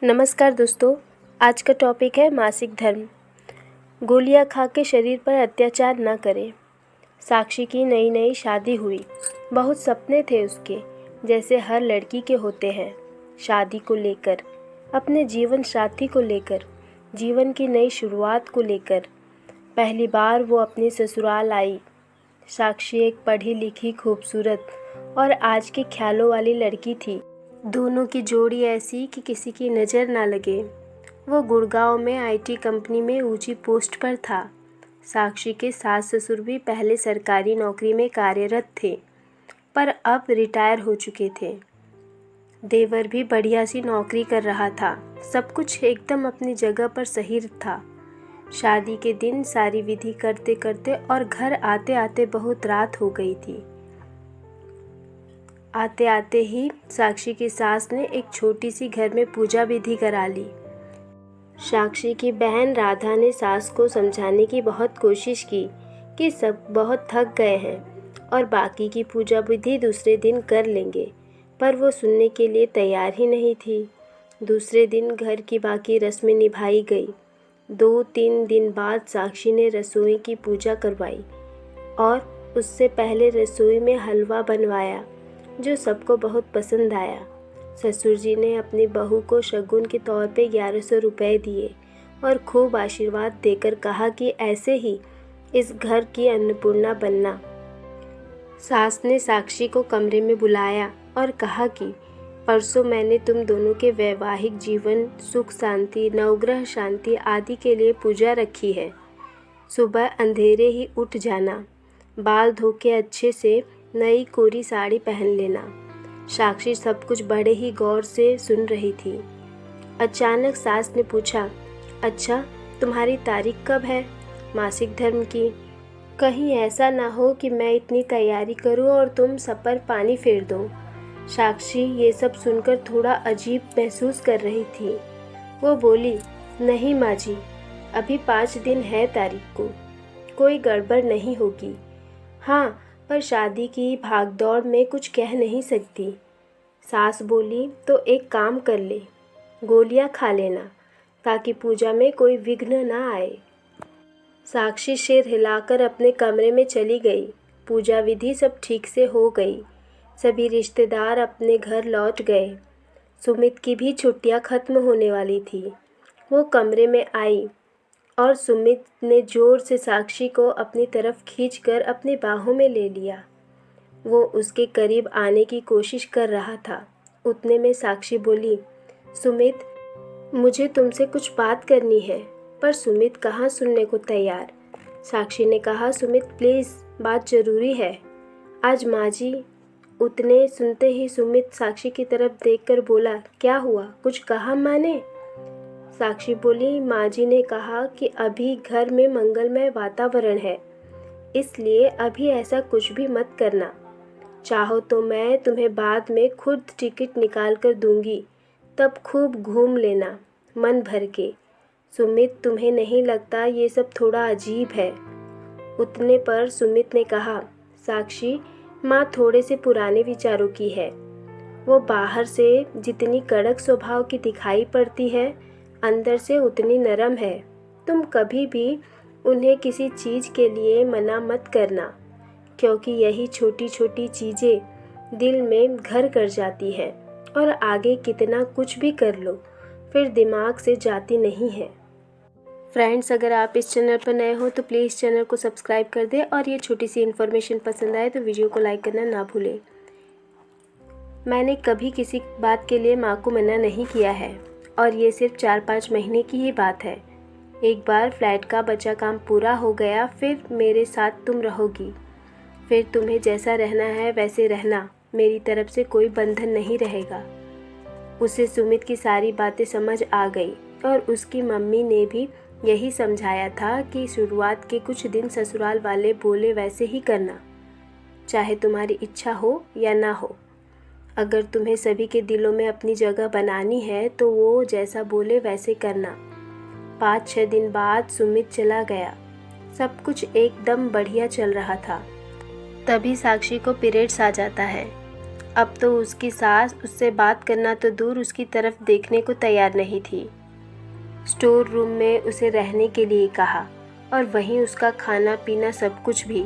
नमस्कार दोस्तों, आज का टॉपिक है मासिक धर्म। गोलियां खा के शरीर पर अत्याचार न करें। साक्षी की नई नई शादी हुई। बहुत सपने थे उसके, जैसे हर लड़की के होते हैं। शादी को लेकर, अपने जीवन साथी को लेकर, जीवन की नई शुरुआत को लेकर। पहली बार वो अपने ससुराल आई। साक्षी एक पढ़ी लिखी, खूबसूरत और आज के ख्यालों वाली लड़की थी। दोनों की जोड़ी ऐसी कि किसी की नज़र ना लगे। वो गुड़गांव में आईटी कंपनी में ऊंची पोस्ट पर था। साक्षी के सास ससुर भी पहले सरकारी नौकरी में कार्यरत थे, पर अब रिटायर हो चुके थे। देवर भी बढ़िया सी नौकरी कर रहा था। सब कुछ एकदम अपनी जगह पर सही था। शादी के दिन सारी विधि करते करते और घर आते आते बहुत रात हो गई थी। आते आते ही साक्षी की सास ने एक छोटी सी घर में पूजा विधि करा ली। साक्षी की बहन राधा ने सास को समझाने की बहुत कोशिश की कि सब बहुत थक गए हैं और बाकी की पूजा विधि दूसरे दिन कर लेंगे, पर वो सुनने के लिए तैयार ही नहीं थी। दूसरे दिन घर की बाकी रस्में निभाई गई। 2-3 दिन बाद साक्षी ने रसोई की पूजा करवाई और उससे पहले रसोई में हलवा बनवाया, जो सबको बहुत पसंद आया। ससुर जी ने अपनी बहू को शगुन के तौर पे 1100 रुपये दिए और खूब आशीर्वाद देकर कहा कि ऐसे ही इस घर की अन्नपूर्णा बनना। सास ने साक्षी को कमरे में बुलाया और कहा कि परसों मैंने तुम दोनों के वैवाहिक जीवन, सुख शांति, नवग्रह शांति आदि के लिए पूजा रखी है। सुबह अंधेरे ही उठ जाना, बाल धो के अच्छे से नई कोरी साड़ी पहन लेना। साक्षी सब कुछ बड़े ही गौर से सुन रही थी। अचानक सास ने पूछा, अच्छा तुम्हारी तारीख कब है मासिक धर्म की? कहीं ऐसा ना हो कि मैं इतनी तैयारी करूं और तुम सब पर पानी फेर दो। साक्षी ये सब सुनकर थोड़ा अजीब महसूस कर रही थी। वो बोली, नहीं माँ जी, अभी 5 दिन है तारीख को, कोई गड़बड़ नहीं होगी। हाँ, पर शादी की भागदौड़ में कुछ कह नहीं सकती। सास बोली, तो एक काम कर ले, गोलियां खा लेना ताकि पूजा में कोई विघ्न ना आए। साक्षी सिर हिलाकर अपने कमरे में चली गई। पूजा विधि सब ठीक से हो गई। सभी रिश्तेदार अपने घर लौट गए। सुमित की भी छुट्टियां खत्म होने वाली थी। वो कमरे में आई और सुमित ने जोर से साक्षी को अपनी तरफ खींचकर अपनी बाहों में ले लिया। वो उसके करीब आने की कोशिश कर रहा था। उतने में साक्षी बोली, सुमित, मुझे तुमसे कुछ बात करनी है। पर सुमित कहाँ सुनने को तैयार। साक्षी ने कहा, सुमित प्लीज़, बात ज़रूरी है आज माँ जी। उतने सुनते ही सुमित साक्षी की तरफ देखकर बोला, क्या हुआ, कुछ कहा माँ ने? साक्षी बोली, माँ जी ने कहा कि अभी घर में मंगलमय वातावरण है, इसलिए अभी ऐसा कुछ भी मत करना। चाहो तो मैं तुम्हें बाद में खुद टिकट निकाल कर दूंगी, तब खूब घूम लेना मन भर के। सुमित, तुम्हें नहीं लगता ये सब थोड़ा अजीब है? उतने पर सुमित ने कहा, साक्षी, माँ थोड़े से पुराने विचारों की है। वो बाहर से जितनी कड़क स्वभाव की दिखाई पड़ती है, अंदर से उतनी नरम है। तुम कभी भी उन्हें किसी चीज़ के लिए मना मत करना, क्योंकि यही छोटी छोटी चीज़ें दिल में घर कर जाती हैं और आगे कितना कुछ भी कर लो, फिर दिमाग से जाती नहीं है। फ्रेंड्स, अगर आप इस चैनल पर नए हो तो प्लीज़ चैनल को सब्सक्राइब कर दें और ये छोटी सी इन्फॉर्मेशन पसंद आए तो वीडियो को लाइक करना ना भूलें। मैंने कभी किसी बात के लिए माँ को मना नहीं किया है और ये सिर्फ 4-5 महीने की ही बात है। एक बार फ्लैट का बचा काम पूरा हो गया, फिर मेरे साथ तुम रहोगी। फिर तुम्हें जैसा रहना है वैसे रहना, मेरी तरफ से कोई बंधन नहीं रहेगा। उसे सुमित की सारी बातें समझ आ गई और उसकी मम्मी ने भी यही समझाया था कि शुरुआत के कुछ दिन ससुराल वाले बोले वैसे ही करना, चाहे तुम्हारी इच्छा हो या ना हो। अगर तुम्हें सभी के दिलों में अपनी जगह बनानी है तो वो जैसा बोले वैसे करना। 5-6 दिन बाद सुमित चला गया। सब कुछ एकदम बढ़िया चल रहा था। तभी साक्षी को पीरियड्स आ जाता है। अब तो उसकी सास उससे बात करना तो दूर उसकी तरफ देखने को तैयार नहीं थी। स्टोर रूम में उसे रहने के लिए कहा और वहीं उसका खाना पीना सब कुछ भी।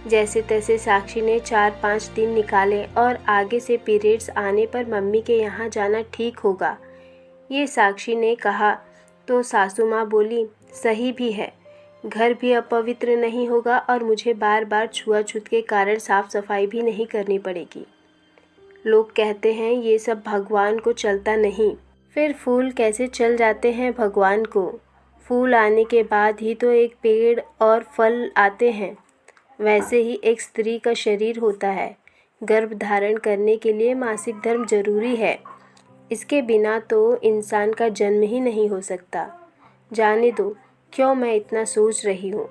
जैसे तैसे साक्षी ने 4-5 दिन निकाले और आगे से पीरियड्स आने पर मम्मी के यहाँ जाना ठीक होगा, ये साक्षी ने कहा तो सासू माँ बोली, सही भी है, घर भी अपवित्र नहीं होगा और मुझे बार बार छुआछूत के कारण साफ सफाई भी नहीं करनी पड़ेगी। लोग कहते हैं ये सब भगवान को चलता नहीं, फिर फूल कैसे चल जाते हैं भगवान को? फूल आने के बाद ही तो एक पेड़ और फल आते हैं। वैसे ही एक स्त्री का शरीर होता है, गर्भ धारण करने के लिए मासिक धर्म जरूरी है, इसके बिना तो इंसान का जन्म ही नहीं हो सकता। जाने दो, क्यों मैं इतना सोच रही हूँ,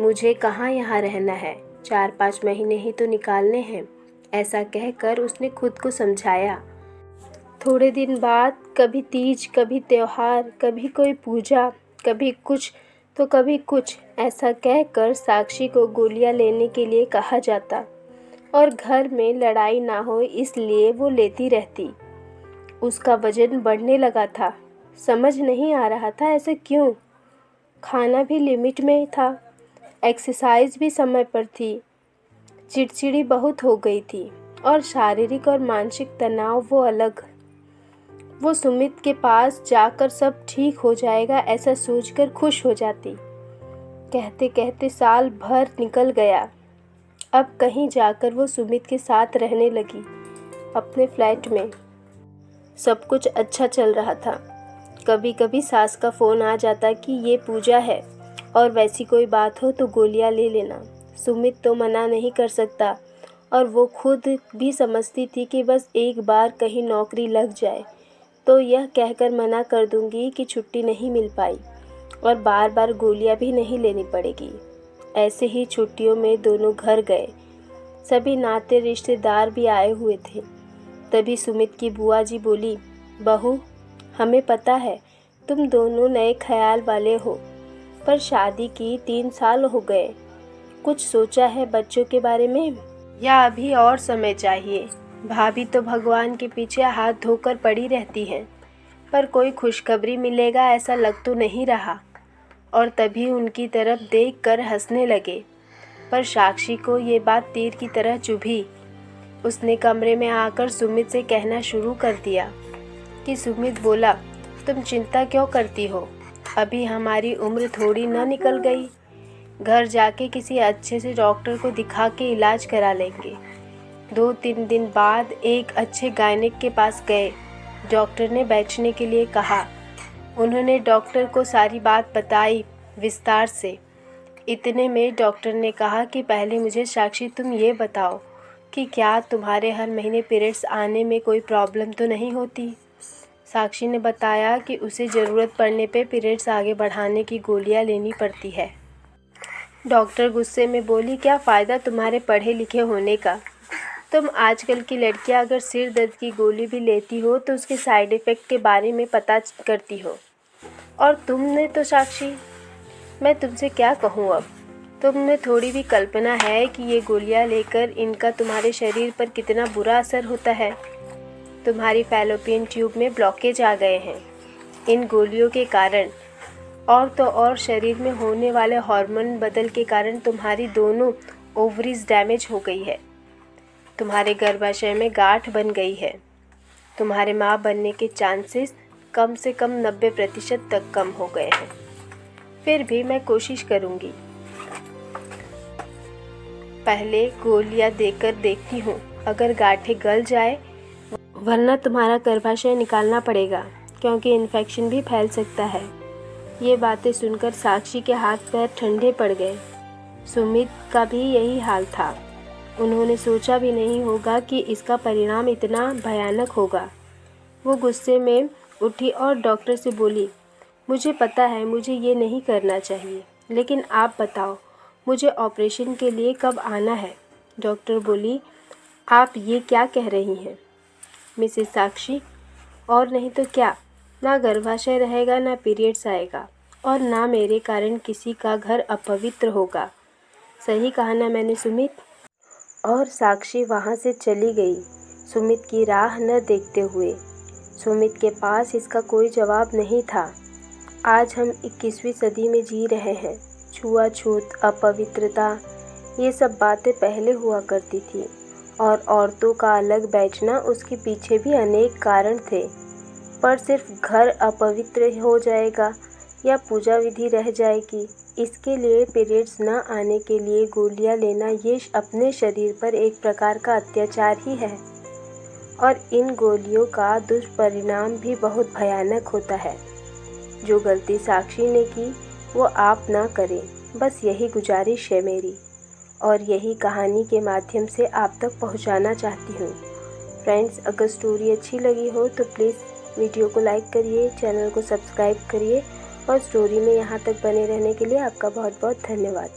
मुझे कहाँ यहाँ रहना है, 4-5 महीने ही तो निकालने हैं, ऐसा कहकर उसने खुद को समझाया। थोड़े दिन बाद कभी तीज, कभी त्योहार, कभी कोई पूजा, कभी कुछ तो कभी कुछ, ऐसा कहकर साक्षी को गोलियां लेने के लिए कहा जाता और घर में लड़ाई ना हो इसलिए वो लेती रहती। उसका वजन बढ़ने लगा था, समझ नहीं आ रहा था ऐसे क्यों। खाना भी लिमिट में था, एक्सरसाइज भी समय पर थी, चिड़चिड़ी बहुत हो गई थी और शारीरिक और मानसिक तनाव वो अलग। वो सुमित के पास जाकर सब ठीक हो जाएगा ऐसा सोचकर खुश हो जाती। कहते कहते साल भर निकल गया। अब कहीं जाकर वो सुमित के साथ रहने लगी, अपने फ्लैट में। सब कुछ अच्छा चल रहा था। कभी कभी सास का फ़ोन आ जाता कि ये पूजा है और वैसी कोई बात हो तो गोलियां ले लेना। सुमित तो मना नहीं कर सकता और वो खुद भी समझती थी कि बस एक बार कहीं नौकरी लग जाए तो यह कहकर मना कर दूंगी कि छुट्टी नहीं मिल पाई और बार बार गोलियां भी नहीं लेनी पड़ेगी। ऐसे ही छुट्टियों में दोनों घर गए। सभी नाते रिश्तेदार भी आए हुए थे। तभी सुमित की बुआ जी बोली, बहू, हमें पता है तुम दोनों नए ख्याल वाले हो, पर शादी की 3 साल हो गए, कुछ सोचा है बच्चों के बारे में या अभी और समय चाहिए? भाभी तो भगवान के पीछे हाथ धोकर पड़ी रहती हैं, पर कोई खुशखबरी मिलेगा ऐसा लग तो नहीं रहा। और तभी उनकी तरफ देखकर हंसने लगे, पर साक्षी को ये बात तीर की तरह चुभी। उसने कमरे में आकर सुमित से कहना शुरू कर दिया कि सुमित बोला, तुम चिंता क्यों करती हो, अभी हमारी उम्र थोड़ी न निकल गई, घर जाके किसी अच्छे से डॉक्टर को दिखा के इलाज करा लेंगे। 2-3 दिन बाद एक अच्छे गायनेक के पास गए। डॉक्टर ने बैठने के लिए कहा। उन्होंने डॉक्टर को सारी बात बताई विस्तार से। इतने में डॉक्टर ने कहा कि पहले मुझे साक्षी तुम ये बताओ कि क्या तुम्हारे हर महीने पीरियड्स आने में कोई प्रॉब्लम तो नहीं होती? साक्षी ने बताया कि उसे ज़रूरत पड़ने पे पीरियड्स आगे बढ़ाने की गोलियां लेनी पड़ती है। डॉक्टर गुस्से में बोली, क्या फ़ायदा तुम्हारे पढ़े लिखे होने का? तुम आजकल की लड़कियां अगर सिर दर्द की गोली भी लेती हो तो उसके साइड इफ़ेक्ट के बारे में पता करती हो, और तुमने तो साक्षी, मैं तुमसे क्या कहूँ अब, तुमने थोड़ी भी कल्पना है कि ये गोलियां लेकर इनका तुम्हारे शरीर पर कितना बुरा असर होता है। तुम्हारी फैलोपियन ट्यूब में ब्लॉकेज आ गए हैं इन गोलियों के कारण, और तो और शरीर में होने वाले हार्मोन बदल के कारण तुम्हारी दोनों ओवरीज डैमेज हो गई है। तुम्हारे गर्भाशय में गांठ बन गई है। तुम्हारे माँ बनने के चांसेस कम से कम 90% तक कम हो गए हैं। फिर भी मैं कोशिश करूँगी, पहले गोलियां देकर देखती हूँ, अगर गांठें गल जाए, वरना तुम्हारा गर्भाशय निकालना पड़ेगा क्योंकि इन्फेक्शन भी फैल सकता है। ये बातें सुनकर साक्षी के हाथ पैर ठंडे पड़ गए। सुमित का भी यही हाल था। उन्होंने सोचा भी नहीं होगा कि इसका परिणाम इतना भयानक होगा। वो गुस्से में उठी और डॉक्टर से बोली, मुझे पता है मुझे ये नहीं करना चाहिए, लेकिन आप बताओ मुझे ऑपरेशन के लिए कब आना है? डॉक्टर बोली, आप ये क्या कह रही हैं मिसेस साक्षी? और नहीं तो क्या, ना गर्भाशय रहेगा, ना पीरियड्स आएगा, और ना मेरे कारण किसी का घर अपवित्र होगा। सही कहा ना मैंने सुमित? और साक्षी वहाँ से चली गई। सुमित की राह न देखते हुए। सुमित के पास इसका कोई जवाब नहीं था। आज हम 21वीं सदी में जी रहे हैं। छुआछूत, अपवित्रता, ये सब बातें पहले हुआ करती थी और औरतों का अलग बैठना, उसके पीछे भी अनेक कारण थे। पर सिर्फ घर अपवित्र हो जाएगा या पूजा विधि रह जाएगी, इसके लिए पीरियड्स न आने के लिए गोलियां लेना, ये अपने शरीर पर एक प्रकार का अत्याचार ही है। और इन गोलियों का दुष्परिणाम भी बहुत भयानक होता है। जो गलती साक्षी ने की वो आप ना करें, बस यही गुजारिश है मेरी, और यही कहानी के माध्यम से आप तक पहुंचाना चाहती हूँ। फ्रेंड्स, अगर स्टोरी अच्छी लगी हो तो प्लीज़ वीडियो को लाइक करिए, चैनल को सब्सक्राइब करिए और स्टोरी में यहाँ तक बने रहने के लिए आपका बहुत बहुत धन्यवाद।